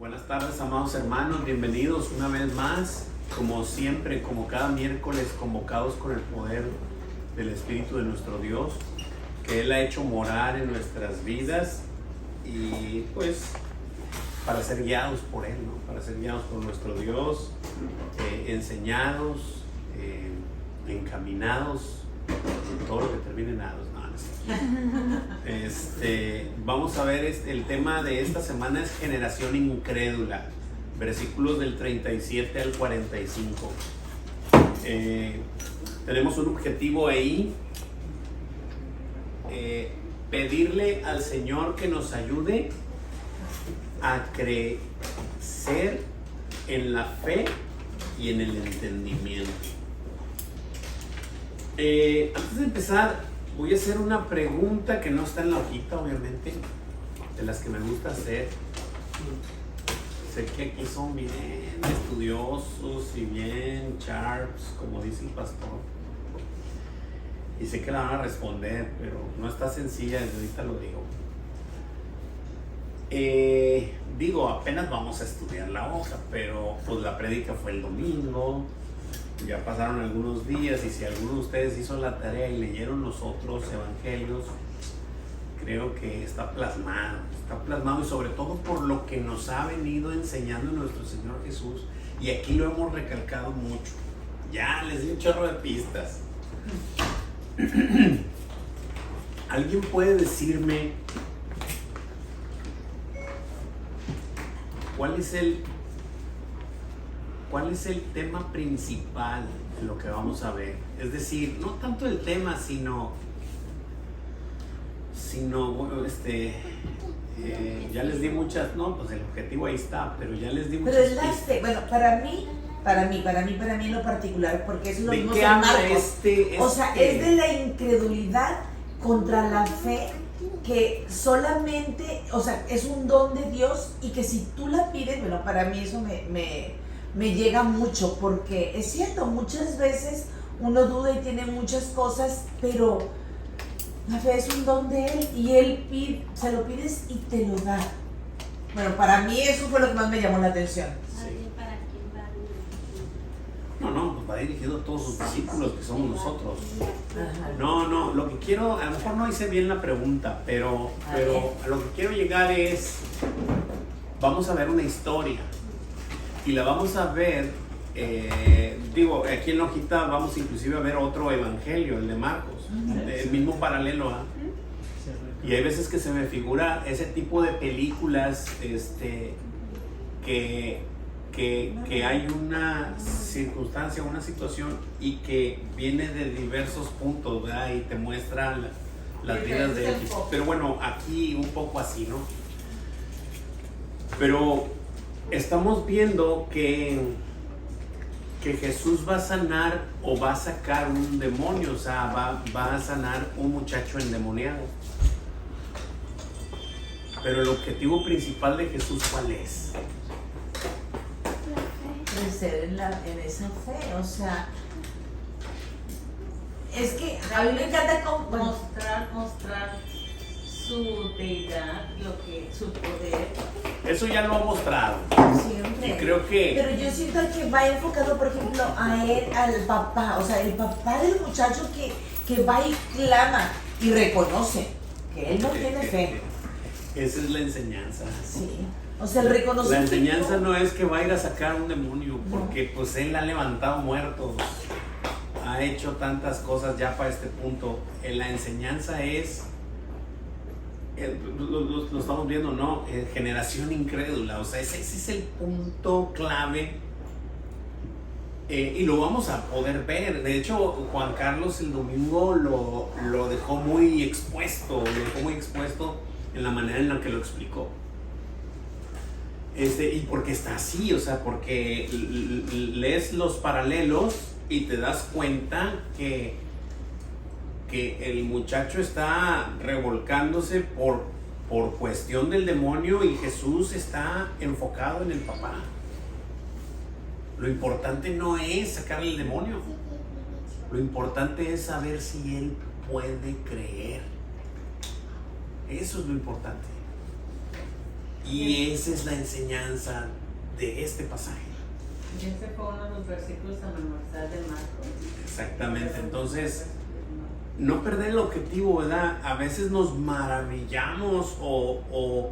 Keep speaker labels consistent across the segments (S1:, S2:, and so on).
S1: Buenas tardes, amados hermanos, bienvenidos una vez más, como siempre, como cada miércoles, convocados con el poder del Espíritu de nuestro Dios, que Él ha hecho morar en nuestras vidas y pues para ser guiados por Él, ¿no? Para ser guiados por nuestro Dios, enseñados, encaminados, en todo lo que termine en ados. Vamos a ver, el tema de esta semana es generación incrédula, versículos del 37 al 45. Tenemos un objetivo ahí, pedirle al Señor que nos ayude a crecer en la fe y en el entendimiento. Antes de empezar, voy a hacer una pregunta que no está en la hojita, obviamente, de las que me gusta hacer. Sé que aquí son bien estudiosos y bien sharps, como dice el pastor. Y sé que la van a responder, pero no está sencilla, desde ahorita lo digo. Apenas vamos a estudiar la hoja, pero pues la prédica fue el domingo. Ya pasaron algunos días y si alguno de ustedes hizo la tarea y leyeron los otros evangelios, creo que está plasmado y sobre todo por lo que nos ha venido enseñando nuestro Señor Jesús, y aquí lo hemos recalcado mucho. Ya les di un chorro de pistas. ¿Alguien puede decirme cuál es el tema principal de lo que vamos a ver? Es decir, no tanto el tema, sino bueno, ya les di muchas, no, pues el objetivo ahí está, pero ya les di muchas.
S2: Pero es la fe, bueno, para mí en lo particular, porque eso lo vimos en Marcos. O sea, es de la incredulidad contra la fe, que solamente, o sea, es un don de Dios, y que si tú la pides, bueno, para mí eso me llega mucho, porque es cierto, muchas veces uno duda y tiene muchas cosas, pero la fe es un don de Él, y Él se lo pides y te lo da. Bueno, para mí eso fue lo que más me llamó la atención.
S3: ¿Para quién va?
S1: No, pues va dirigido a todos sus discípulos, que somos nosotros.
S2: Ajá.
S1: No, lo que quiero, a lo mejor no hice bien la pregunta, pero a lo que quiero llegar es, vamos a ver una historia, y la vamos a ver, aquí en la hojita vamos inclusive a ver otro evangelio, el de Marcos, el mismo paralelo, ¿eh? Y hay veces que se me figura ese tipo de películas, que hay una circunstancia, una situación, y que viene de diversos puntos, ¿verdad? Y te muestra las vidas de X. Pero bueno, aquí un poco así, ¿no? Pero estamos viendo que Jesús va a sanar, o va a sacar un demonio, o sea, va a sanar un muchacho endemoniado. Pero el objetivo principal de Jesús, ¿cuál es?
S2: Crecer en esa fe, o sea, es que a mí me encanta
S3: mostrar su deidad, su poder.
S1: Eso ya lo ha mostrado.
S2: siempre.
S1: Y creo que...
S2: Pero yo siento que va enfocado, por ejemplo, a él, al papá, o sea, el papá del muchacho que va y clama y reconoce que él no tiene fe.
S1: Esa es la enseñanza.
S2: Sí. O sea, el reconocimiento.
S1: La enseñanza no es que va a ir a sacar un demonio, porque pues él ha levantado muertos, ha hecho tantas cosas ya para este punto. La enseñanza es, lo estamos viendo, ¿no? Generación incrédula, o sea, ese es el punto clave, y lo vamos a poder ver. De hecho, Juan Carlos el domingo lo dejó muy expuesto, en la manera en la que lo explicó. Y porque está así, o sea, porque lees los paralelos y te das cuenta que el muchacho está revolcándose por cuestión del demonio, y Jesús está enfocado en el papá. Lo importante no es sacarle el demonio, lo importante es saber si él puede creer. Eso es lo importante. Y esa es la enseñanza de este pasaje.
S3: Y ese fue uno de los versículos a memorizar de Marcos.
S1: Exactamente, entonces no perder el objetivo, ¿verdad? A veces nos maravillamos o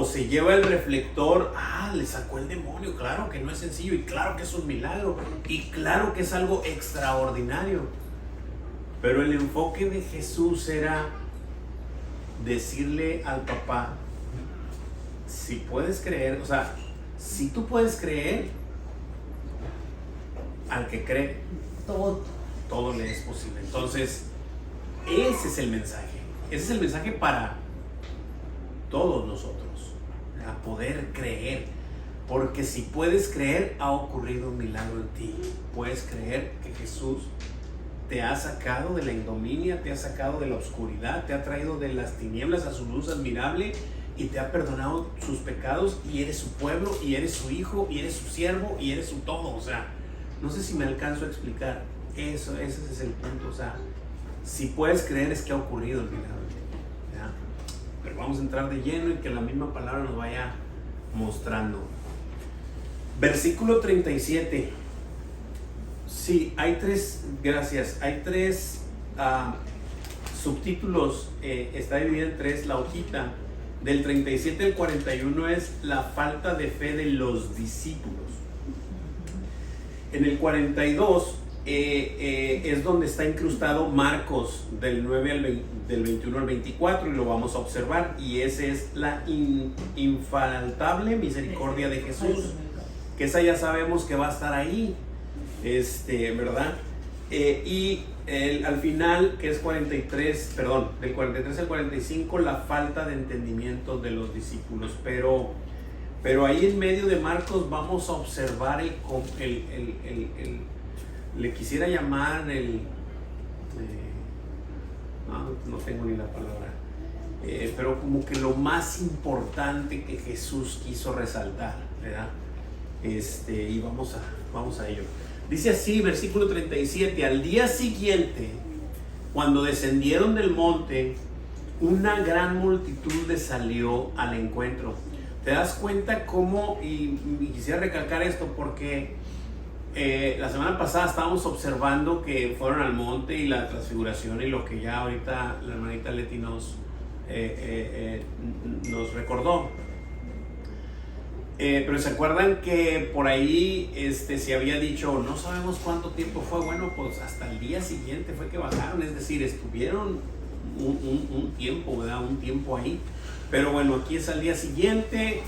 S1: se lleva el reflector, le sacó el demonio, claro que no es sencillo y claro que es un milagro y claro que es algo extraordinario. Pero el enfoque de Jesús era decirle al papá, si puedes creer, o sea, si tú puedes creer, al que cree, todo le es posible. Entonces, ese es el mensaje. Ese es el mensaje para todos nosotros, a poder creer. Porque si puedes creer, ha ocurrido un milagro en ti. Puedes creer que Jesús te ha sacado de la ignominia, te ha sacado de la oscuridad, te ha traído de las tinieblas a su luz admirable y te ha perdonado sus pecados y eres su pueblo y eres su hijo y eres su siervo y eres su todo. O sea, no sé si me alcanzo a explicar. Ese es el punto. O sea, si puedes creer es que ha ocurrido el milagro. ¿Ya? Pero vamos a entrar de lleno y que la misma palabra nos vaya mostrando. Versículo 37. Sí, hay tres, gracias, hay tres subtítulos, está dividida en tres la hojita. Del 37 al 41 es la falta de fe de los discípulos. En el 42 es donde está incrustado Marcos del 21 al 24 y lo vamos a observar. Y ese es la infaltable misericordia de Jesús, que esa ya sabemos que va a estar ahí, ¿verdad? Al final, que es del 43 al 45, la falta de entendimiento de los discípulos. Pero ahí en medio de Marcos vamos a observar le quisiera llamar no tengo ni la palabra, pero como que lo más importante que Jesús quiso resaltar, ¿verdad? Y vamos a ello. Dice así, versículo 37, al día siguiente, cuando descendieron del monte, una gran multitud les salió al encuentro. ¿Te das cuenta cómo? Y quisiera recalcar esto porque la semana pasada estábamos observando que fueron al monte y la transfiguración y lo que ya ahorita la hermanita Leti nos recordó. Pero se acuerdan que por ahí se había dicho, no sabemos cuánto tiempo fue. Bueno, pues hasta el día siguiente fue que bajaron, es decir, estuvieron un tiempo, ¿verdad? Un tiempo ahí. Pero bueno, aquí es al día siguiente,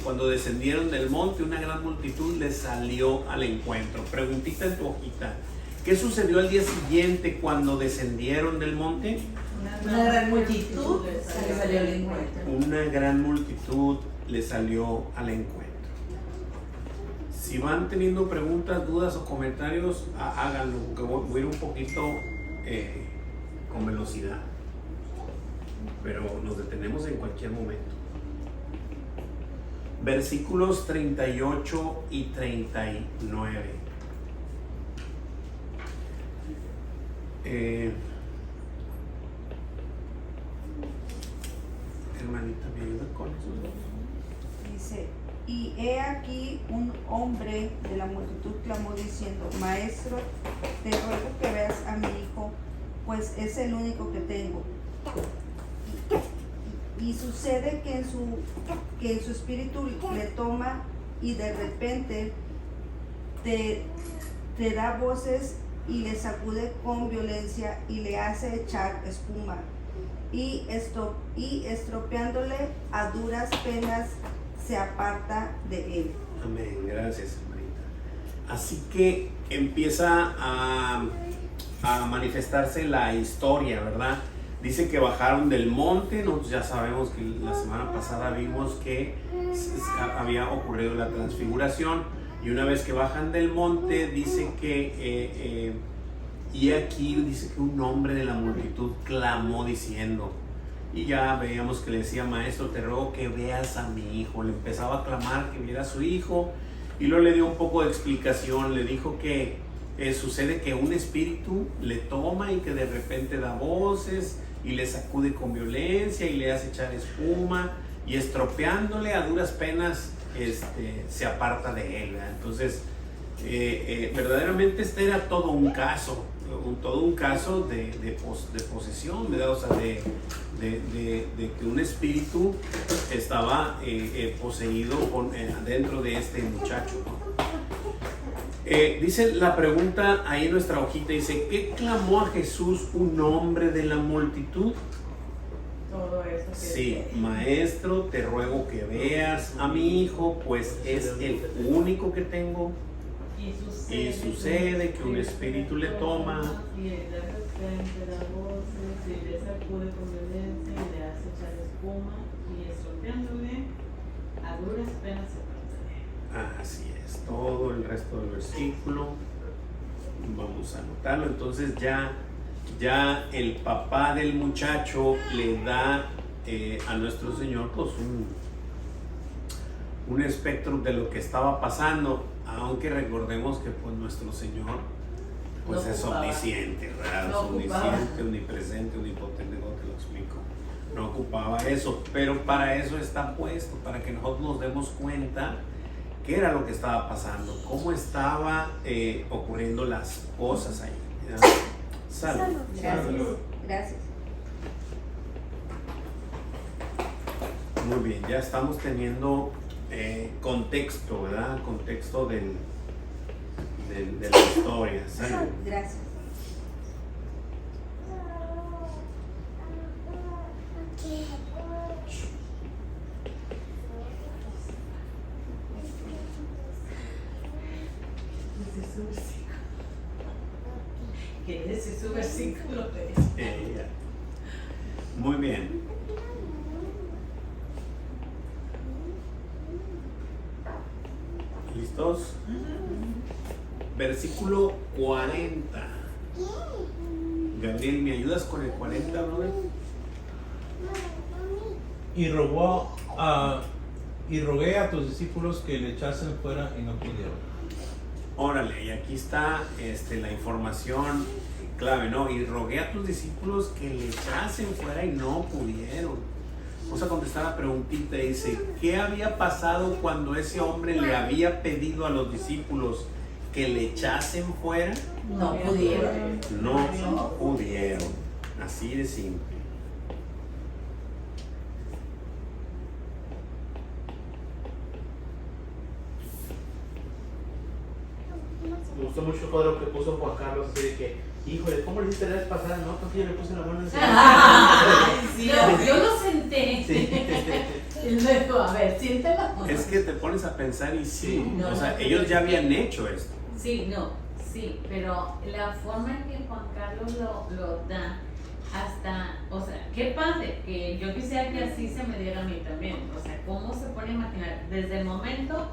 S1: cuando descendieron del monte, una gran multitud les salió al encuentro. Preguntita en tu hojita, ¿qué sucedió al día siguiente cuando descendieron del monte?
S2: Una gran multitud les salió al encuentro.
S1: Una gran multitud le salió al encuentro. Si van teniendo preguntas, dudas o comentarios, háganlo, porque voy a ir un poquito con velocidad, pero nos detenemos en cualquier momento. Versículos 38 y 39. Hermanita, ¿me ayuda con eso?
S4: Dice, y he aquí un hombre de la multitud clamó diciendo, Maestro, te ruego que veas a mi hijo, pues es el único que tengo. Y sucede que en su espíritu le toma y de repente te da voces y le sacude con violencia y le hace echar espuma. Y estropeándole a duras penas se aparta de él.
S1: Amén, gracias, hermanita. Así que empieza a manifestarse la historia, ¿verdad? Dice que bajaron del monte. Nosotros ya sabemos que la semana pasada vimos que había ocurrido la transfiguración, y una vez que bajan del monte dice que y aquí dice que un hombre de la multitud clamó diciendo, y ya veíamos que le decía, Maestro, te ruego que veas a mi hijo. Le empezaba a clamar que viera a su hijo, y luego le dio un poco de explicación. Le dijo que sucede que un espíritu le toma y que de repente da voces y le sacude con violencia y le hace echar espuma y estropeándole a duras penas se aparta de él, ¿verdad? Entonces verdaderamente este era todo un caso de posesión, ¿verdad? O sea, de que un espíritu estaba poseído dentro de este muchacho, ¿no? Dice la pregunta ahí en nuestra hojita, dice, ¿qué clamó a Jesús un hombre de la multitud?
S3: Todo eso que
S1: Sí, maestro, te ruego que veas a mi hijo, pues es el único que tengo. Y sucede que un espíritu le toma.
S3: Y de repente da voces y le sacude con violencia y le hace echar espuma y estropeándole a duras penas se aparta de él.
S1: Así es, todo el resto del versículo. Vamos a anotarlo. Entonces ya el papá del muchacho le da a nuestro Señor pues un espectro de lo que estaba pasando, aunque recordemos que pues nuestro Señor pues
S2: No
S1: es
S2: ocupaba.
S1: omnisciente, ¿verdad?
S2: No ocupaba.
S1: Omnisciente, omnipresente, omnipotente, ¿cómo te lo explico? No ocupaba eso, pero para eso está puesto, para que nosotros nos demos cuenta qué era lo que estaba pasando, cómo estaba ocurriendo las cosas ahí, ¿verdad? Salud.
S4: Gracias. Gracias.
S1: Muy bien, ya estamos teniendo contexto, ¿verdad? Contexto de la historia. Salud.
S4: Gracias.
S3: Que ese es su versículo.
S1: Ya. Muy bien. ¿Listos? Versículo 40. Gabriel, ¿me ayudas con el 40, brother?
S5: Y rogué a tus discípulos que le echasen fuera y no pudieron.
S1: Órale, y aquí está la información clave, ¿no? Y rogué a tus discípulos que le echasen fuera y no pudieron. Vamos a contestar la preguntita. Dice, ¿qué había pasado cuando ese hombre le había pedido a los discípulos que le echasen fuera?
S2: No pudieron.
S1: No pudieron. Así de simple.
S6: Me gustó mucho todo lo que puso Juan Carlos, así de que, híjole, ¿cómo le hiciste la vez pasada? No, porque yo le puse la mano encima.
S2: Ay, sí,
S3: Yo lo senté. Y luego, a ver, siéntela.
S1: Es que te pones a pensar y sí,
S3: No,
S1: o sea,
S3: no,
S1: ellos ya habían hecho esto.
S3: Sí, pero la forma en que Juan Carlos lo da, hasta, o sea, qué padre, que yo quisiera que así se me diera a mí también, o sea, cómo se pone a imaginar, desde el momento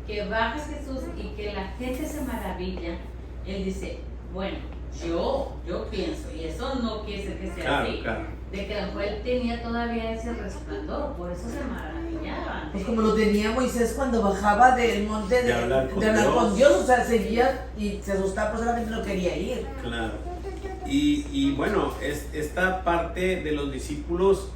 S3: que baja Jesús y que la gente se maravilla, él dice, bueno, yo pienso, y eso no quiere decir que sea
S1: Claro,
S3: así,
S1: claro.
S3: de que a lo mejor él tenía todavía ese resplandor, por eso se maravillaban.
S2: Pues como lo tenía Moisés cuando bajaba del monte
S1: De hablar con
S2: con
S1: Dios.
S2: Dios, o sea, seguía y se asustaba, pues solamente no quería ir.
S1: Claro. Y bueno, esta parte de los discípulos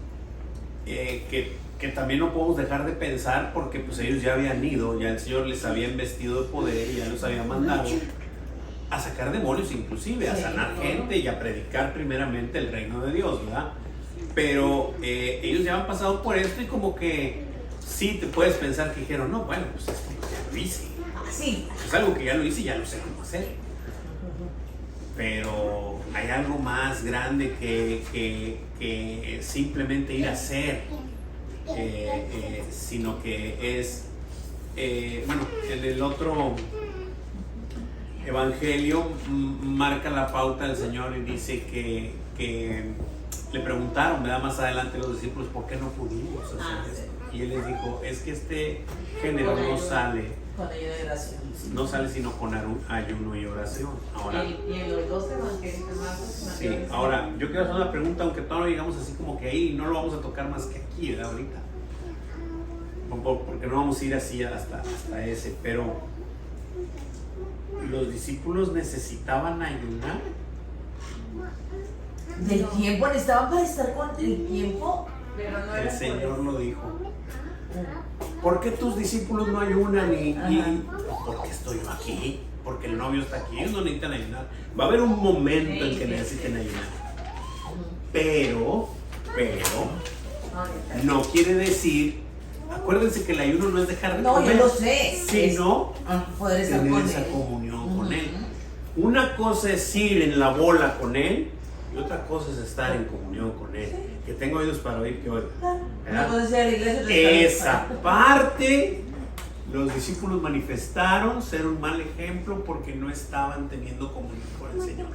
S1: que también no podemos dejar de pensar, porque pues ellos ya habían ido, ya el Señor les había investido de poder y ya los había mandado a sacar demonios, inclusive a sanar gente y a predicar primeramente el reino de Dios, ¿verdad? Pero ellos ya han pasado por esto y como que sí te puedes pensar que dijeron, no, bueno, pues esto ya lo hice,
S2: Sí.
S1: es algo que ya lo hice y ya lo sé cómo hacer. Pero hay algo más grande que simplemente ir a hacer, sino que es, bueno, en el otro evangelio marca la pauta del Señor y dice que le preguntaron, ¿verdad? Más adelante los discípulos, ¿por qué no pudimos hacer esto? Y él les dijo, es que este género no sale.
S2: Con ayuda de oración.
S1: No sale sino con ayuno y oración. Ahora,
S3: Y en los dos evangelios, Marcos y
S1: sí,
S3: Mateo,
S1: ahora yo quiero hacer una pregunta, aunque todavía no llegamos así como que ahí, no lo vamos a tocar más que aquí, ¿verdad? Ahorita. Porque no vamos a ir así hasta ese, pero los discípulos necesitaban ayunar.
S2: Del tiempo, necesitaban para estar con el tiempo.
S3: Pero no
S1: El
S3: era por
S1: Señor
S3: eso.
S1: lo dijo. ¿Por qué tus discípulos no ayunan? Porque estoy yo aquí, porque el novio está aquí, ellos no necesitan ayunar. Va a haber un momento en que necesiten ayunar. Pero, no quiere decir, acuérdense que el ayuno no es dejar de
S2: No,
S1: comer,
S2: yo lo sé.
S1: sino
S2: Poder estar
S1: tener
S2: con
S1: esa
S2: él.
S1: comunión con Él. Una cosa es ir en la bola con Él y otra cosa es estar en comunión con Él. Que tengo oídos para oír, que oiga.
S2: Una cosa es ir a la iglesia, otra
S1: Esa parte, los discípulos manifestaron ser un mal ejemplo porque no estaban teniendo comunión con el Señor.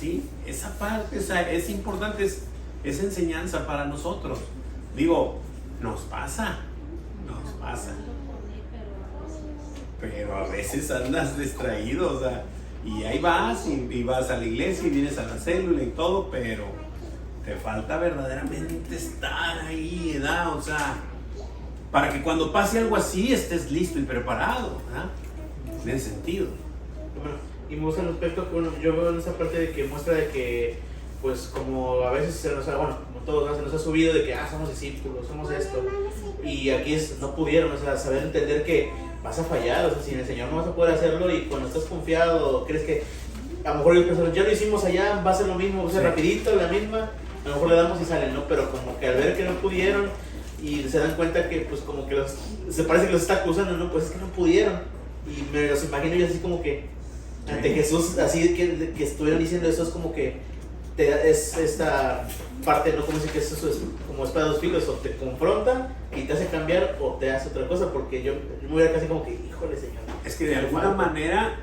S1: ¿Sí? Esa parte es importante, es enseñanza para nosotros. Digo, nos pasa. Pero a veces andas distraído, o sea, y ahí vas y vas a la iglesia y vienes a la célula y todo, pero te falta verdaderamente estar ahí, ¿verdad? O sea, para que cuando pase algo así estés listo y preparado, ¿verdad? En ese sentido.
S6: Bueno, y me gusta el aspecto que, bueno, yo veo en esa parte de que muestra de que, pues como a veces se nos ha, bueno, como todos, ¿no? Se nos ha subido de que, somos discípulos, somos esto, y aquí no pudieron, o sea, saber entender que vas a fallar, o sea, sin el Señor no vas a poder hacerlo, y cuando estás confiado, crees que a lo mejor ellos pensaron, ya lo hicimos allá, va a ser lo mismo, va a ser rapidito, la misma, a lo mejor le damos y salen, ¿no? Pero como que al ver que no pudieron y se dan cuenta que pues como que se parece que los está acusando, ¿no? Pues es que no pudieron, y me los imagino yo así como que ante Jesús, así que estuvieran diciendo eso, es como que es esta parte, ¿no? Como dice que eso es como espada de dos filos, o te confronta y te hace cambiar o te hace otra cosa, porque yo me hubiera casi como que, híjole, Señor.
S1: Es que de alguna manera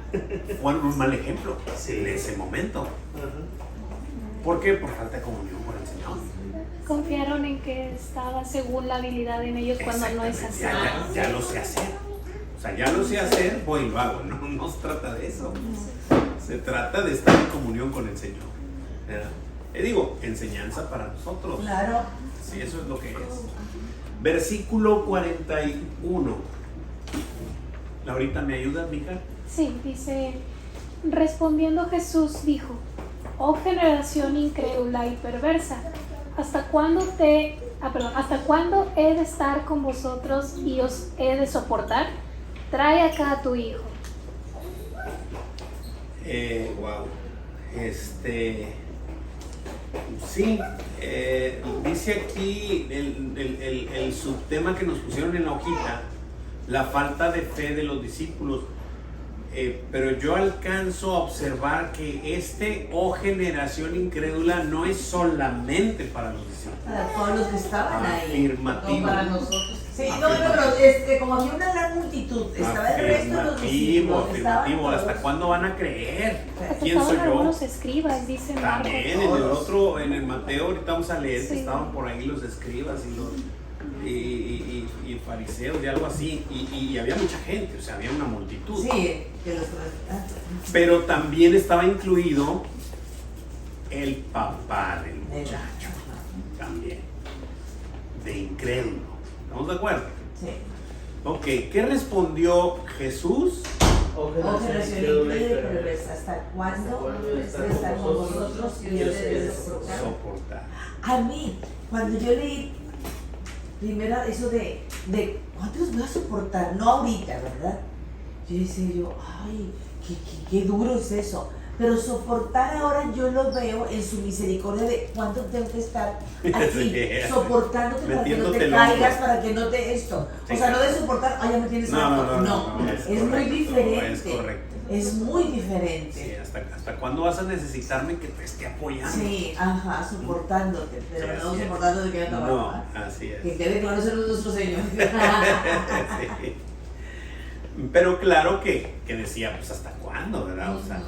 S1: fueron un mal ejemplo en ese momento.
S6: Ajá.
S1: ¿Por qué? Por falta de comunión con el Señor.
S7: Confiaron en que estaba según la habilidad en ellos cuando no es así.
S1: Ya lo sé hacer. O sea, ya lo sé hacer, voy y lo hago. No se trata de eso. Se trata de estar en comunión con el Señor, ¿verdad? Digo, enseñanza para nosotros.
S2: Claro.
S1: Sí, eso es lo que es. Versículo 41. Laurita, ¿me ayudas, mija?
S7: Sí, dice, respondiendo Jesús dijo, oh generación incrédula y perversa, ¿hasta cuándo he de estar con vosotros y os he de soportar? Trae acá a tu hijo.
S1: Wow. Sí, dice aquí el subtema que nos pusieron en la hojita, la falta de fe de los discípulos. Pero yo alcanzo a observar que generación incrédula no es solamente para los discípulos.
S2: Para todos los que estaban ahí.
S1: Afirmativo.
S3: No para nosotros.
S2: Sí, no, como había una gran multitud, estaba el resto de los discípulos.
S1: Afirmativo. ¿Hasta cuándo van a creer?
S7: Hasta
S1: ¿Quién soy
S7: estaban
S1: yo?
S7: algunos escribas, dice Marcos.
S1: También en el Mateo, ahorita vamos a leer que
S7: Sí.
S1: estaban por ahí los escribas y fariseos y algo así, y había mucha gente, o sea, había una multitud.
S2: Sí, que los
S1: Pero también estaba incluido el papá del muchacho, también, de incrédulo. ¿Estamos de acuerdo?
S2: Sí.
S1: Ok, ¿qué respondió Jesús?
S6: Oh,
S2: Oh, generación incrédula y perversa, ¿hasta cuándo estar con vosotros y yo de soportar?
S1: Soportar.
S2: A mí, cuando yo leí primero eso de ¿cuánto los voy a soportar? No ahorita, ¿verdad? Yo decía ay, qué duro es eso. Pero soportar ahora yo lo veo en su misericordia de cuánto tengo que estar aquí,
S1: Sí.
S2: soportándote para que no
S1: Metiéndote
S2: te
S1: el
S2: caigas,
S1: hombro.
S2: para que no te esto.
S1: Sí,
S2: O sea, no
S1: claro.
S2: de soportar, ya me tienes harto.
S1: No,
S2: es
S1: correcto,
S2: muy diferente.
S1: Es correcto.
S2: Es muy
S1: Sí,
S2: diferente.
S1: ¿hasta cuándo vas a necesitarme que te esté apoyando?
S2: Sí, ajá, soportándote, pero
S1: Sí,
S2: no
S1: así es.
S2: soportándote que no
S1: No,
S2: va.
S1: así es.
S2: Que quede claro, ser nuestro Señor.
S1: Sí. Pero claro que decía, pues hasta cuándo, ¿verdad? O sea,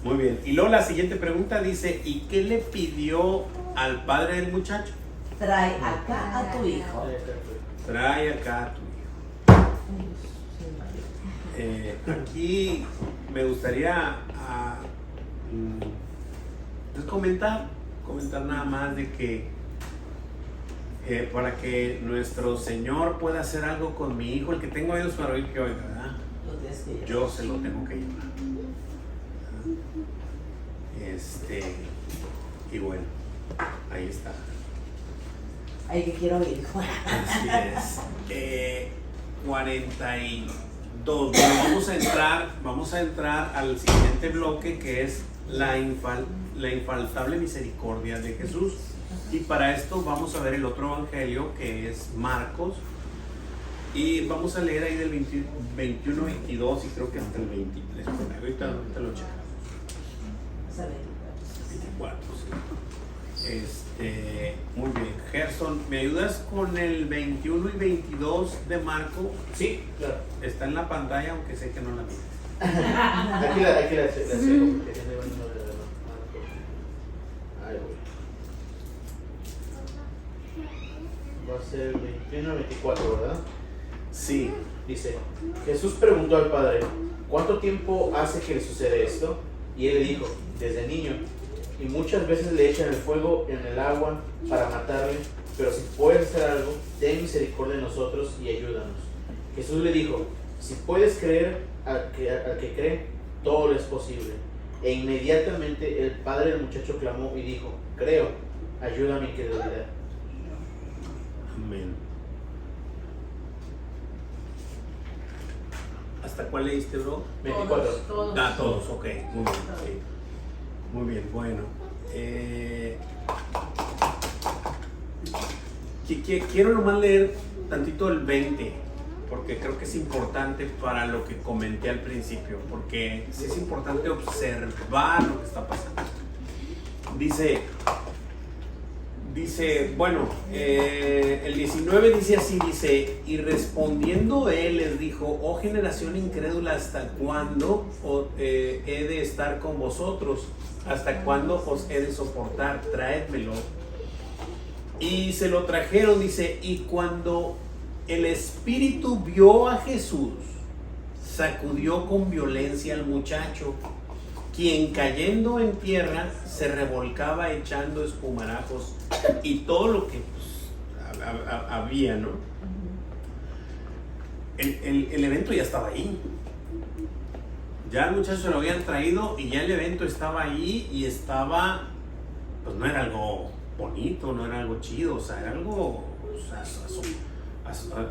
S1: muy bien. Y luego la siguiente pregunta dice, ¿y qué le pidió al padre del muchacho?
S2: Trae acá a tu hijo.
S1: Trae acá a tu hijo. Aquí me gustaría pues comentar nada más de que para que nuestro Señor pueda hacer algo con mi hijo, el que tengo oídos para oír que oiga, ¿verdad? Yo se lo tengo que llevar. Y bueno, ahí está.
S2: Ay, que quiero oír.
S1: Así es. 42. Bueno, vamos a entrar al siguiente bloque, que es la infaltable misericordia de Jesús. Y para esto vamos a ver el otro evangelio, que es Marcos. Y vamos a leer ahí del 21, 22 y creo que hasta el 23. Ahorita lo checamos. 24, sí. Muy bien. Gerson, ¿me ayudas con el 21 y 22 de Marco?
S6: Sí, claro.
S1: Está en la pantalla, aunque sé que no la mires.
S6: Aquí la sé. Ahí voy. Va a ser 21 a 24, ¿verdad?
S1: Sí.
S6: Dice, Jesús preguntó al Padre, ¿cuánto tiempo hace que le sucede esto? Y él le dijo, desde niño. Y muchas veces le echan el fuego en el agua para matarle, pero si puedes hacer algo, ten misericordia de nosotros y ayúdanos. Jesús le dijo, si puedes creer al que cree, todo le es posible. E inmediatamente el padre del muchacho clamó y dijo, creo, ayuda a mi incredulidad.
S1: Amén. ¿Hasta cuál leíste, bro?
S6: 24.
S3: Todos.
S1: Todos, ok. Muy bien, sí. Muy bien, bueno. Quiero nomás leer tantito el 20, porque creo que es importante para lo que comenté al principio, porque sí es importante observar lo que está pasando. Dice, bueno, el 19 dice así, dice, y respondiendo él les dijo, oh generación incrédula, ¿hasta cuándo he de estar con vosotros? ¿Hasta cuándo os he de soportar? Traédmelo. Y se lo trajeron, dice, y cuando el espíritu vio a Jesús, sacudió con violencia al muchacho, quien cayendo en tierra se revolcaba echando espumarajos y todo lo que había, ¿no? El evento ya estaba ahí. Ya al muchacho se lo habían traído y ya el evento estaba ahí y estaba, pues no era algo bonito, no era algo chido, o sea, era algo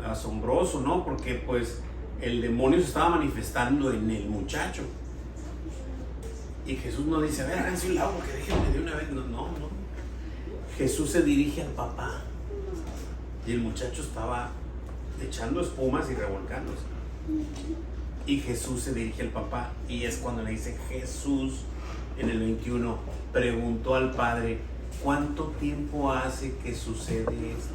S1: asombroso, ¿no? Porque pues el demonio se estaba manifestando en el muchacho. Y Jesús no dice, a ver, háganse un lado que déjenme de una vez. No. Jesús se dirige al papá. Y el muchacho estaba echando espumas y revolcándose. Y Jesús se dirige al papá. Y es cuando le dice, Jesús, en el 21, preguntó al Padre, ¿cuánto tiempo hace que sucede esto?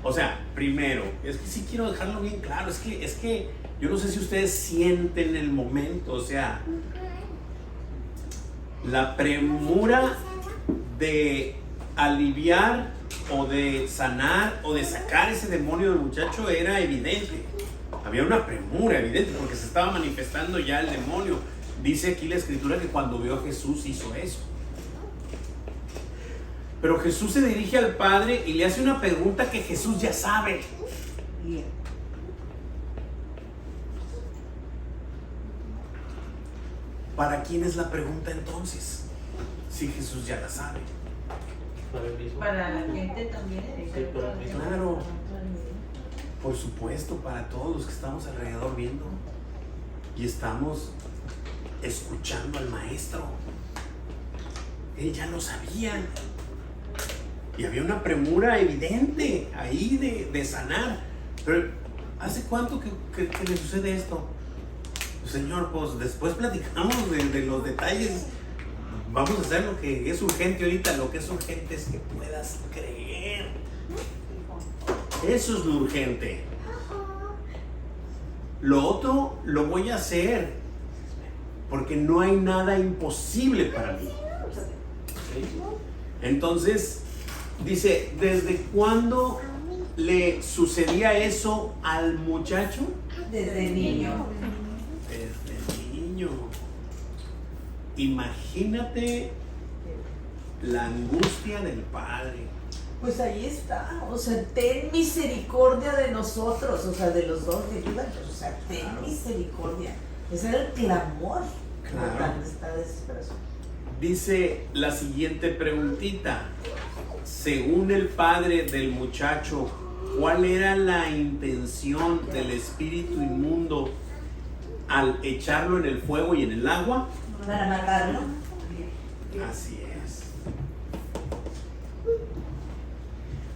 S1: O sea, primero, es que sí quiero dejarlo bien claro, es que yo no sé si ustedes sienten el momento, o sea, la premura de aliviar o de sanar o de sacar ese demonio del muchacho era evidente. Había una premura evidente porque se estaba manifestando ya el demonio. Dice aquí la escritura que cuando vio a Jesús hizo eso. Pero Jesús se dirige al Padre y le hace una pregunta que Jesús ya sabe. ¿Para quién es la pregunta entonces? Si Jesús ya la sabe.
S6: Para el mismo.
S3: Para la gente también.
S6: Sí, para mí.
S1: Claro. Por supuesto, para todos los que estamos alrededor viendo y estamos escuchando al Maestro. Él ya lo sabía. Y había una premura evidente ahí de sanar. Pero ¿hace cuánto que le sucede esto? Señor, pues después platicamos de los detalles. Vamos a hacer lo que es urgente ahorita. Lo que es urgente es que puedas creer. Eso es lo urgente. Lo otro lo voy a hacer porque no hay nada imposible para mí. Entonces, dice, ¿desde cuándo le sucedía eso al muchacho?
S2: Desde niño.
S1: Desde niño. Imagínate la angustia del padre.
S2: Pues ahí está, o sea, ten misericordia de nosotros, o sea, de los dos, ayúdanos, o sea, ten misericordia. Ese era el clamor.
S1: Claro.
S2: Esta desesperación.
S1: Dice la siguiente preguntita. Según el padre del muchacho, ¿cuál era la intención del espíritu inmundo al echarlo en el fuego y en el agua?
S2: Para matarlo.
S1: Así es.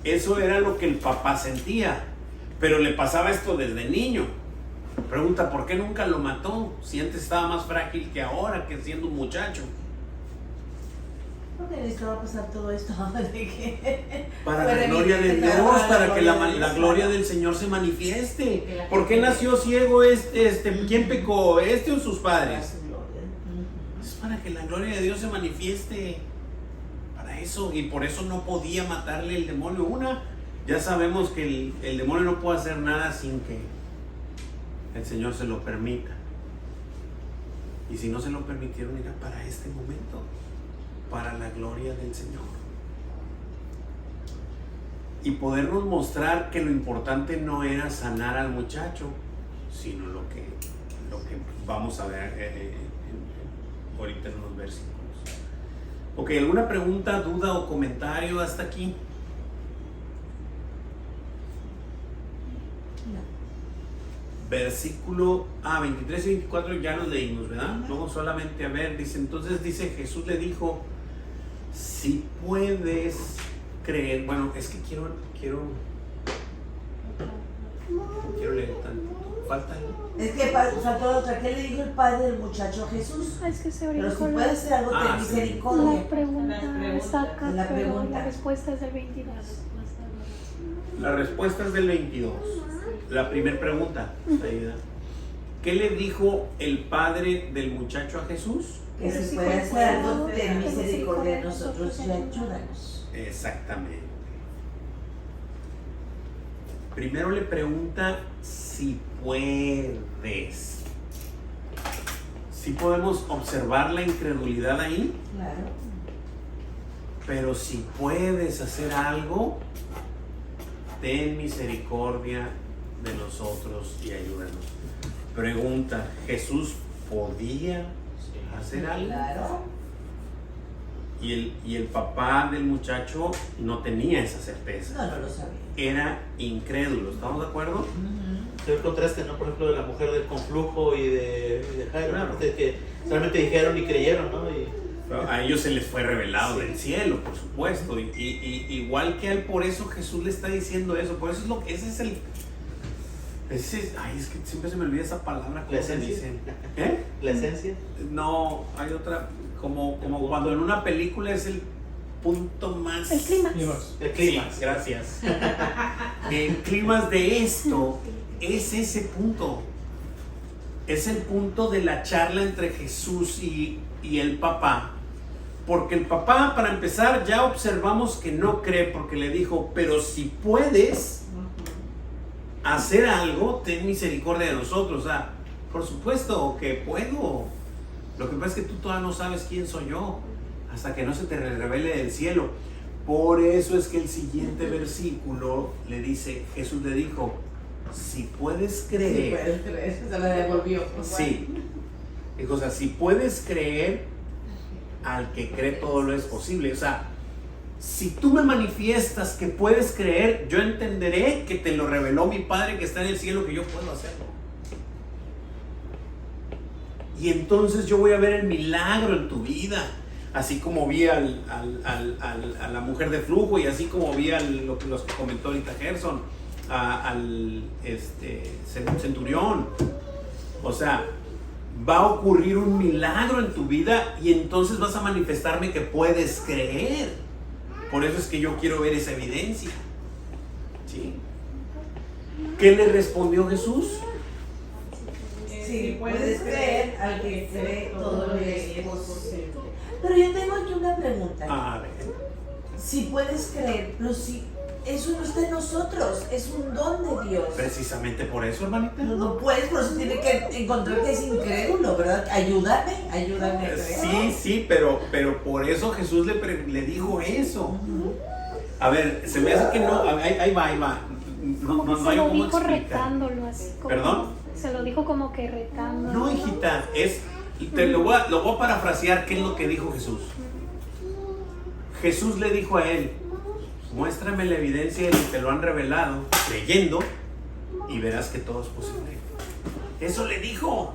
S1: Eso era lo que el papá sentía, pero le pasaba esto desde niño. Pregunta, ¿por qué nunca lo mató? Si antes estaba más frágil que ahora, que siendo un muchacho.
S2: ¿Por qué necesitaba pasar todo esto?
S1: Para la gloria de Dios, para que la gloria del Señor se manifieste. ¿Por qué nació ciego ¿Quién pecó? ¿Este o sus padres? Es para que la gloria de Dios se manifieste. Para eso, y por eso no podía matarle el demonio. Ya sabemos que el demonio no puede hacer nada sin que el Señor se lo permita. Y si no se lo permitieron, era para este momento, para la gloria del Señor. Y podernos mostrar que lo importante no era sanar al muchacho, sino lo que vamos a ver ahorita en unos versículos. Ok, ¿alguna pregunta, duda o comentario hasta aquí? Versículo 23 y 24 ya nos leímos, ¿verdad? Luego solamente a ver, entonces Jesús le dijo, si puedes creer, bueno, es que quiero leer tanto. ¿Falta algo?
S2: Es que faltó otra. ¿Qué le dijo el padre del muchacho a Jesús?
S7: Es que se
S2: Pero si
S7: brincó
S2: puede hacer algo de misericordia.
S7: la pregunta saca,
S2: La
S7: pero
S2: pregunta.
S7: la respuesta es del 22.
S1: La respuesta es del 22. La primera pregunta, Saida. ¿Qué le dijo el padre del muchacho a Jesús?
S2: Que si puede hacer algo de misericordia de nosotros y ayúdanos.
S1: Exactamente. Primero le pregunta si puedes. Sí podemos observar la incredulidad ahí.
S2: Claro.
S1: Pero si puedes hacer algo, ten misericordia de nosotros y ayúdanos. Pregunta, ¿Jesús podía hacer algo?
S2: Claro.
S1: Y el papá del muchacho no tenía esa certeza.
S2: No lo sabía.
S1: Era incrédulo, ¿estamos de acuerdo?
S6: El contraste, ¿no? Por ejemplo, de la mujer del conflujo y de Jairo,
S1: Claro.
S6: ¿no? Que solamente dijeron y creyeron, ¿no?
S1: A ellos se les fue revelado del cielo, por supuesto. Y igual que a él, por eso Jesús le está diciendo eso. Por eso es lo que ese es el. Es que siempre se me olvida esa palabra. ¿Cómo se dice? ¿Eh?
S6: La esencia.
S1: No, hay otra. Como cuando en una película es el punto más.
S7: El clímax.
S6: El clímax.
S1: Sí, gracias. El clímax de esto es ese punto. Es el punto de la charla entre Jesús y el papá. Porque el papá, para empezar, ya observamos que no cree, porque le dijo, pero si puedes hacer algo, ten misericordia de nosotros. O sea, por supuesto que puedo. Lo que pasa es que tú todavía no sabes quién soy yo, hasta que no se te revele del cielo. Por eso es que el siguiente versículo le dice, Jesús le dijo, si puedes creer.
S2: Sí, puedes creer, se la devolvió.
S1: Sí. Dijo, o sea, si puedes creer, al que cree todo lo es posible. O sea, si tú me manifiestas que puedes creer, yo entenderé que te lo reveló mi Padre que está en el cielo, que yo puedo hacerlo. Y entonces yo voy a ver el milagro en tu vida. Así como vi a la mujer de flujo, y así como vi los que comentó ahorita Gerson, al centurión. O sea, va a ocurrir un milagro en tu vida y entonces vas a manifestarme que puedes creer. Por eso es que yo quiero ver esa evidencia. ¿Sí? ¿Qué le respondió Jesús?
S2: Sí, puedes creer, al que cree todo lo es posible. Pero yo tengo aquí una pregunta.
S1: A ver.
S2: Si puedes creer, pero si eso no está en nosotros, es un don de Dios.
S1: Precisamente por eso, hermanita.
S2: Pero no puedes, por eso tiene que encontrar que es incrédulo, ¿verdad? Ayúdame a creer.
S1: Sí, pero por eso Jesús le dijo eso. A ver, se me hace que no. Ahí va.
S7: Como que
S1: No
S7: se
S1: hay
S7: lo
S1: cómo
S7: dijo
S1: explicar.
S7: retándolo así. Como,
S1: ¿Perdón?
S7: Se lo dijo como que retándolo.
S1: No, hijita, lo voy a parafrasear. ¿Qué es lo que dijo Jesús? Jesús le dijo a él: muéstrame la evidencia de que te lo han revelado, creyendo, y verás que todo es posible. Eso le dijo.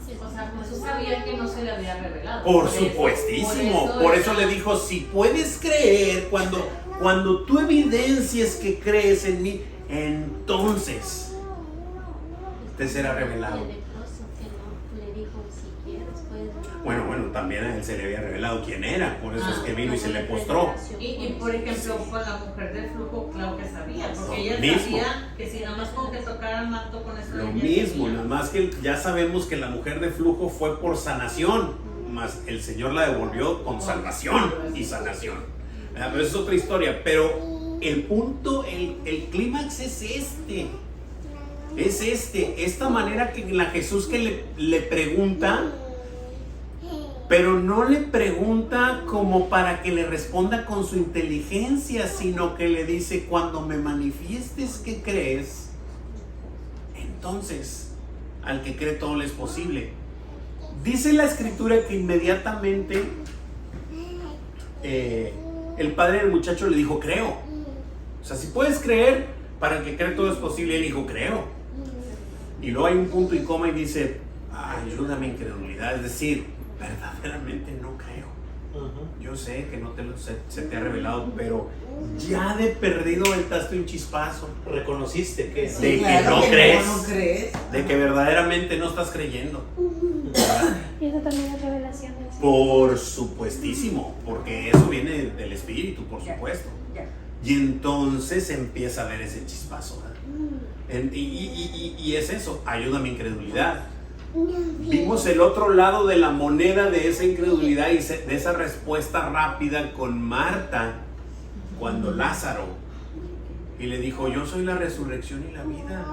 S3: O sea, Jesús sabía que no se le había revelado.
S1: Por
S3: eso-
S1: supuestísimo. Por eso le dijo: si puedes creer, cuando tú evidencias que crees en mí, entonces te será revelado. Bueno, también a él se le había revelado quién era, por eso es que vino y se le postró.
S3: Y por ejemplo, con la mujer del flujo, claro que sabía, porque ella
S1: mismo.
S3: sabía que si nada más con que tocara el manto con eso.
S1: Lo
S3: ella
S1: mismo,
S3: tenía.
S1: nada más que ya sabemos que la mujer de flujo fue por sanación, mas el Señor la devolvió con salvación y sanación. Pero esa es otra historia, pero el punto, el clímax es esta manera que la Jesús que le pregunta, pero no le pregunta como para que le responda con su inteligencia, sino que le dice: cuando me manifiestes que crees, entonces al que cree todo le es posible. Dice la escritura que inmediatamente el padre del muchacho le dijo: creo. O sea, si puedes creer, para el que cree todo es posible. Él dijo: creo. Y luego hay un punto y coma y dice: ayúdame incredulidad, es decir, verdaderamente no creo. Yo sé que no se te ha revelado, pero ya de perdido aventaste un chispazo.
S6: Reconociste que
S1: Sí. De que no crees. De que verdaderamente no estás creyendo.
S7: Y eso también es revelación del Señor.
S1: Por supuestísimo, porque eso viene del Espíritu, por supuesto. Y entonces empieza a ver ese chispazo, ¿verdad? Y es eso: ayuda a mi incredulidad. Vimos el otro lado de la moneda de esa incredulidad y de esa respuesta rápida con Marta, cuando Lázaro, y le dijo: yo soy la resurrección y la vida.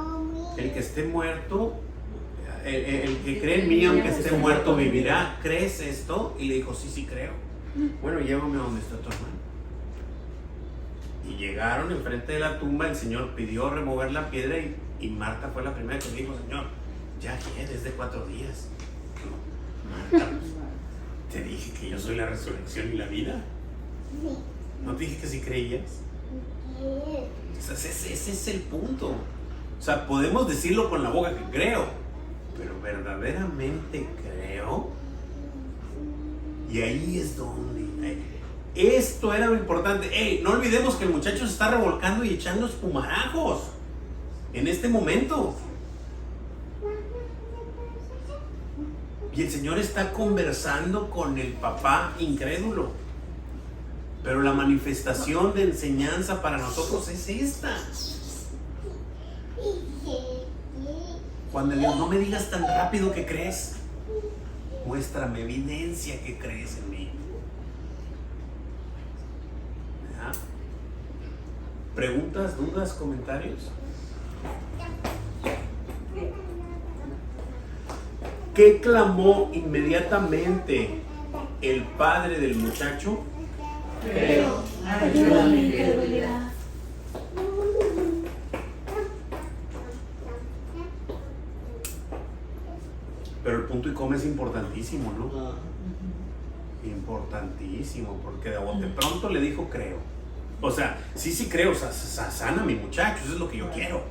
S1: El que esté muerto, el que cree en mí, aunque esté muerto, vivirá. ¿Crees esto? Y le dijo: sí, creo. Bueno, llévame a donde está tu hermano. Y llegaron enfrente de la tumba. El Señor pidió remover la piedra y Marta fue la primera que dijo: Señor, ya que desde 4 días. No, Marta, te dije que yo soy la resurrección y la vida. ¿No te dije que si creías? O sea, ese es el punto. O sea, podemos decirlo con la boca que creo, pero verdaderamente creo. Y ahí es donde esto era lo importante. No olvidemos que el muchacho se está revolcando y echando espumarajos en este momento. Y el Señor está conversando con el papá incrédulo. Pero la manifestación de enseñanza para nosotros es esta. Cuando Dios: no me digas tan rápido que crees, muéstrame evidencia que crees en mí. ¿Verdad? ¿Preguntas, dudas, comentarios? ¿Qué clamó inmediatamente el padre del muchacho?
S2: Creo.
S7: Ayuda a mi incredulidad.
S1: Pero el punto y coma es importantísimo, ¿no? Importantísimo, porque de pronto le dijo: creo. O sea, sí creo, sana a mi muchacho, eso es lo que yo quiero.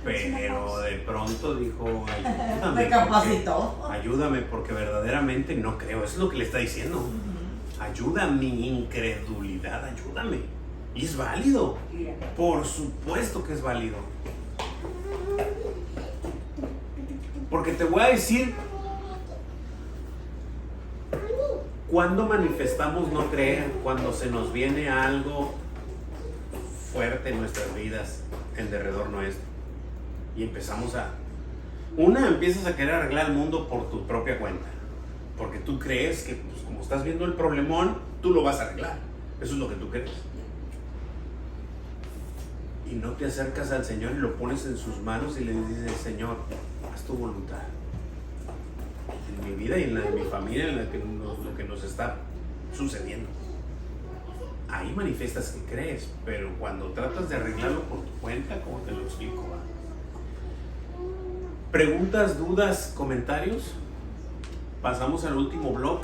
S1: Pero de pronto dijo: ayúdame.
S2: Te capacitó.
S1: Ayúdame porque verdaderamente no creo. Eso es lo que le está diciendo. Ayuda a mi incredulidad, ayúdame. Y es válido. Por supuesto que es válido. Porque te voy a decir, cuando manifestamos no creer, cuando se nos viene algo fuerte en nuestras vidas, en derredor nuestro, y empezamos empiezas a querer arreglar el mundo por tu propia cuenta, porque tú crees que, pues, como estás viendo el problemón, tú lo vas a arreglar. Eso es lo que tú crees. Y no te acercas al Señor y lo pones en sus manos y le dices: Señor, haz tu voluntad en mi vida y en la de mi familia, en lo que nos está sucediendo. Ahí ahí manifiestas que crees, pero cuando tratas de arreglarlo por tu cuenta, ¿cómo te lo explico? ¿Va? ¿Preguntas, dudas, comentarios? Pasamos al último blog.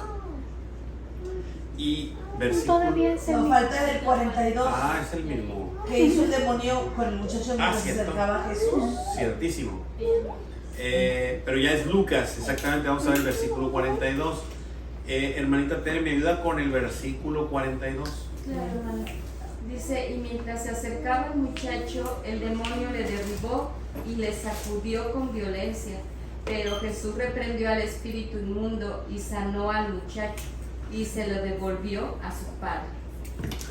S1: Y versículo...
S7: Todavía es el
S2: Nos falta el 42.
S1: Ah, es el mismo.
S2: Que hizo el demonio con el muchacho mientras se
S1: cierto.
S2: acercaba a Jesús.
S1: Ciertísimo. Pero ya es Lucas, exactamente. Vamos a ver el versículo 42. Hermanita Tere, ¿me ayuda con el versículo 42?
S8: Claro. Dice, y mientras se acercaba el muchacho, el demonio le derribó y le sacudió con violencia. Pero Jesús reprendió al espíritu inmundo y sanó al muchacho y se lo devolvió a su padre.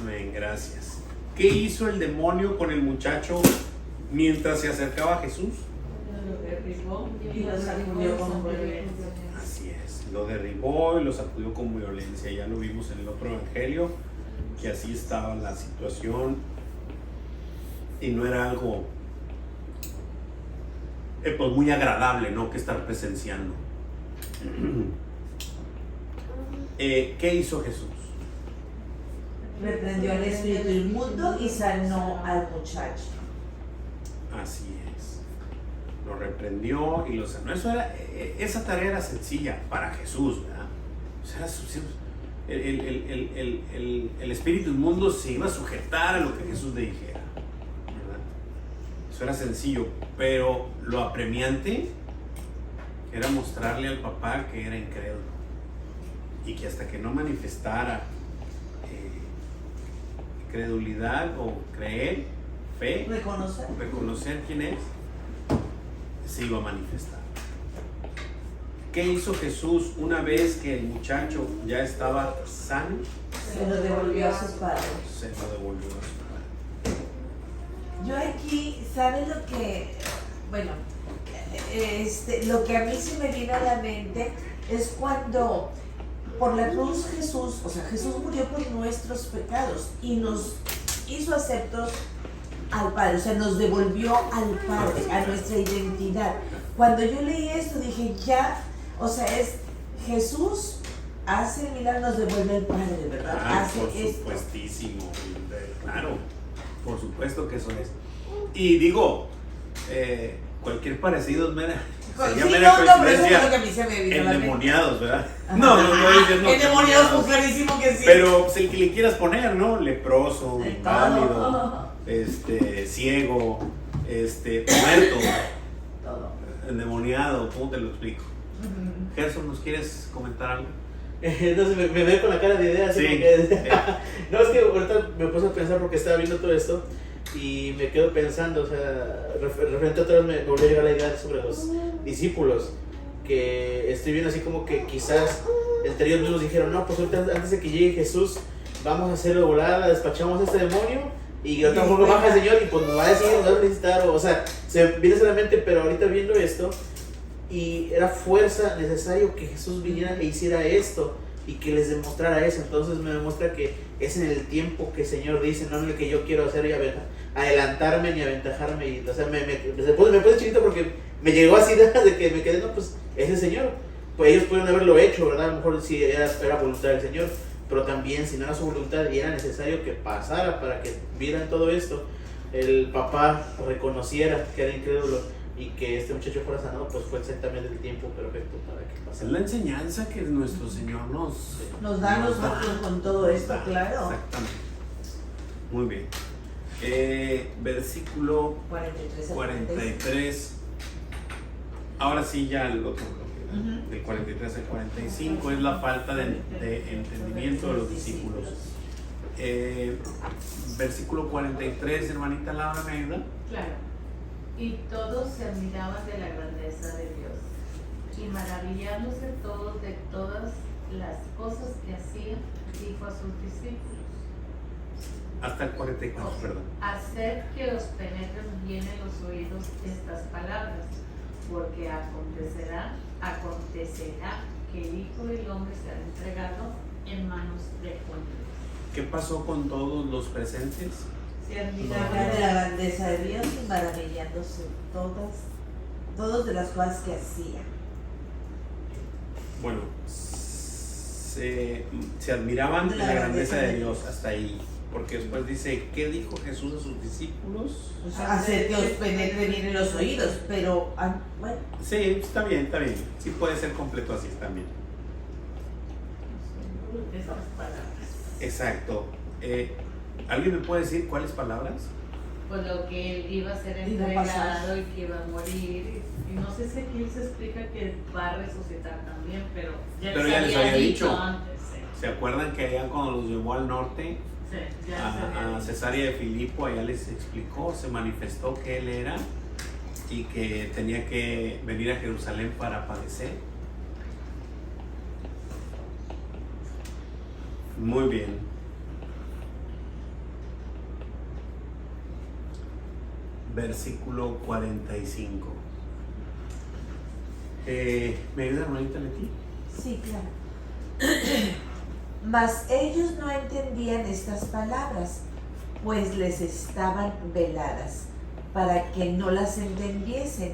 S1: Amén, gracias. ¿Qué hizo el demonio con el muchacho mientras se acercaba a Jesús?
S3: Lo derribó
S2: Y lo sacudió con violencia.
S1: Así es, lo derribó y lo sacudió con violencia. Ya lo vimos en el otro evangelio, que así estaba la situación y no era algo pues muy agradable, ¿no?, que estar presenciando. ¿Qué hizo Jesús?
S2: Reprendió al espíritu inmundo y sanó al muchacho.
S1: Así es. Lo reprendió y lo sanó. Esa tarea era sencilla para Jesús, ¿verdad? O sea, el espíritu inmundo se iba a sujetar a lo que Jesús le dijera, ¿verdad? Eso era sencillo, pero lo apremiante era mostrarle al papá que era incrédulo y que hasta que no manifestara credulidad o creer, fe, reconocer quién es, se iba a manifestar. ¿Qué hizo Jesús una vez que el muchacho ya estaba sano?
S2: Se lo devolvió a sus padres.
S1: Se lo devolvió a su padre.
S2: Yo aquí, ¿sabes lo que? Bueno, lo que a mí se me vino a la mente es cuando por la cruz Jesús, o sea, Jesús murió por nuestros pecados y nos hizo aceptos al Padre, o sea, nos devolvió al Padre, a nuestra identidad. Cuando yo leí esto dije, ya, o sea, es Jesús hace el milagro, nos devuelve al Padre, ¿verdad? Hace
S1: por
S2: esto.
S1: supuestísimo, claro, por supuesto que eso es. Y digo, cualquier parecido es mera, sería
S2: Sí,
S1: mera
S2: no, pero eso
S1: coincidencia.
S2: es lo que a mí se me vino a la mente.
S1: Endemoniados, ¿verdad?
S2: Ajá.
S1: No diciendo
S2: Endemoniados, pues clarísimo que sí.
S1: pero pues, el que le quieras poner, ¿no? Leproso,
S2: De
S1: inválido,
S2: todo.
S1: ciego, muerto,
S2: Todo.
S1: endemoniado, ¿cómo te lo explico? Gerson, ¿nos quieres comentar algo?
S6: Entonces me veo con la cara de idea, así
S1: Sí.
S6: como que... No, es que ahorita me puse a pensar porque estaba viendo todo esto y me quedo pensando, o sea, referente a otra vez me volvió a llegar la idea sobre los discípulos, que estoy viendo así como que quizás entre ellos mismos dijeron, no, pues ahorita antes de que llegue Jesús, vamos a hacerlo volar, despachamos a este demonio y ahorita a lo mejor baja el Señor y pues nos va a decir, nos va a felicitar, o sea, se viene a la mente, pero ahorita viendo esto, y era fuerza necesario que Jesús viniera e hiciera esto y que les demostrara eso. Entonces me demuestra que es en el tiempo que el Señor dice, no en el que yo quiero hacer y adelantarme ni aventajarme. Y, o sea, me puse chiquito porque me llegó así de que me quedé, no, pues es el Señor. Pues ellos pudieron haberlo hecho, ¿verdad? A lo mejor si era voluntad del Señor, pero también si no era su voluntad y era necesario que pasara para que vieran todo esto, el papá reconociera que era incrédulo y que este muchacho fuera sanado, pues fue exactamente el tiempo perfecto para que
S1: Es
S6: pasara.
S1: la enseñanza que nuestro Señor nos
S2: Da a nosotros con todo esto,
S1: da.
S2: claro.
S1: Exactamente. Muy bien. Versículo
S2: 43 al
S1: 43. Ahora sí, ya el otro bloque, del 43 al 45 es la falta de entendimiento de los discípulos. Versículo 43, hermanita Laura, ¿me ayuda?
S3: Claro. Y todos se admiraban de la grandeza de Dios y maravillándose todos de todas las cosas que hacía, dijo a sus discípulos:
S1: Hasta el 44, perdón.
S3: haced que os penetren bien en los oídos estas palabras, porque acontecerá que el Hijo del Hombre será entregado en manos de hombres.
S1: ¿Qué pasó con todos los presentes?
S3: Se
S2: Habla
S3: admiraban
S2: de la grandeza de Dios y maravillándose todos de las cosas que hacía.
S1: Bueno, se admiraban de la grandeza de Dios, hasta ahí. Porque después dice, ¿qué dijo Jesús a sus discípulos?
S2: Pues hacer que os penetre bien en los oídos, pero bueno.
S1: Sí, está bien. Sí puede ser completo así también.
S3: Esas palabras.
S1: Exacto. ¿Alguien me puede decir cuáles palabras?
S3: Pues lo que él iba a ser
S2: Iba a pasar.
S3: entregado y que iba a morir. Y no sé si aquí se explica que va a resucitar también, pero ya
S1: les había dicho.
S3: antes. Sí,
S1: ¿Se acuerdan que allá cuando los llevó al norte,
S3: sí, ya se había
S1: a
S3: dicho.
S1: Cesarea de Filipo, allá les explicó, se manifestó que él era y que tenía que venir a Jerusalén para padecer? Muy bien. Versículo 45. ¿Me ayuda, hermanita Leti?
S2: Sí, claro. Mas ellos no entendían estas palabras, pues les estaban veladas, para que no las entendiesen,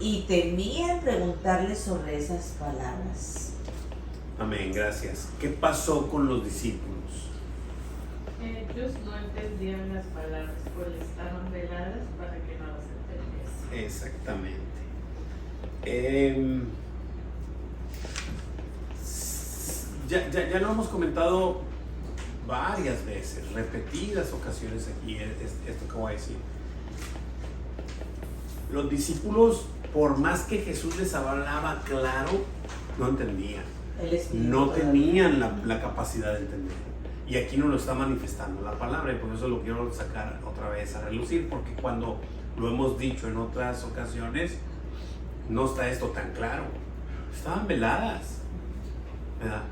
S2: y temían preguntarles sobre esas palabras.
S1: Amén, gracias. ¿Qué pasó con los discípulos?
S3: Ellos no entendían las palabras, pues estaban veladas para que no las entendiesen.
S1: Exactamente. Ya lo hemos comentado varias veces, repetidas ocasiones aquí, esto que voy a decir. Los discípulos, por más que Jesús les hablaba claro, no entendían. No tenían la capacidad de entender. Y aquí nos lo está manifestando la palabra, y por eso lo quiero sacar otra vez a relucir, porque cuando lo hemos dicho en otras ocasiones, no está esto tan claro. Estaban veladas, ¿verdad?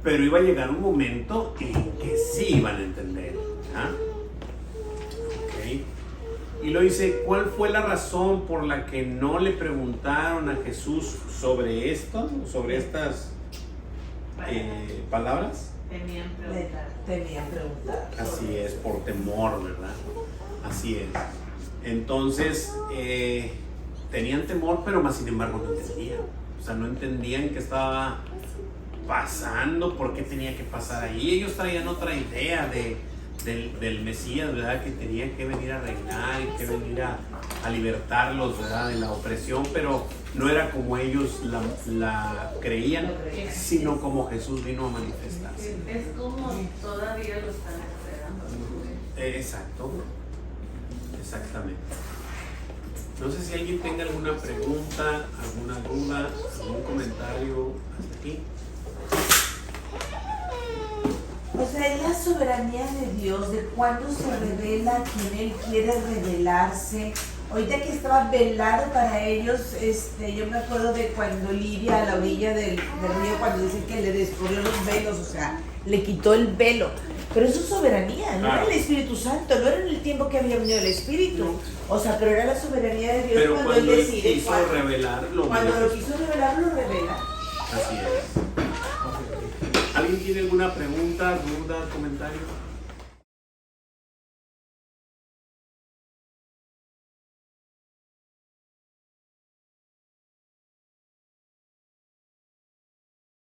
S1: Pero iba a llegar un momento en que sí iban a entender. Okay. Y lo dice, ¿cuál fue la razón por la que no le preguntaron a Jesús sobre esto, sobre estas palabras?
S3: Temían preguntar.
S1: Así es, por temor, ¿verdad? Así es. Entonces, tenían temor, pero más sin embargo no entendían. O sea, no entendían qué estaba pasando, por qué tenía que pasar ahí. Ellos traían otra idea del Mesías, ¿verdad? Que tenía que venir a reinar y que venir a libertarlos, ¿verdad? De la opresión, pero no era como ellos la creían, sino como Jesús vino a manifestarse.
S3: Es como todavía lo están esperando.
S1: Exacto, exactamente. No sé si alguien tenga alguna pregunta, alguna duda, algún comentario hasta aquí.
S2: O sea, es la soberanía de Dios, de cuándo se revela quien Él quiere revelarse. Ahorita que estaba velado para ellos, yo me acuerdo de cuando Lidia a la orilla del río, cuando dicen que le descubrió los velos, o sea, le quitó el velo. Pero eso es soberanía, no era el Espíritu Santo, no era en el tiempo que había venido el Espíritu. O sea, pero era la soberanía de Dios.
S1: Pero cuando Él
S2: decide,
S1: quiso revelarlo.
S2: Cuando lo quiso revelar, lo revela.
S1: Así es. ¿Alguien tiene alguna pregunta, duda, comentario?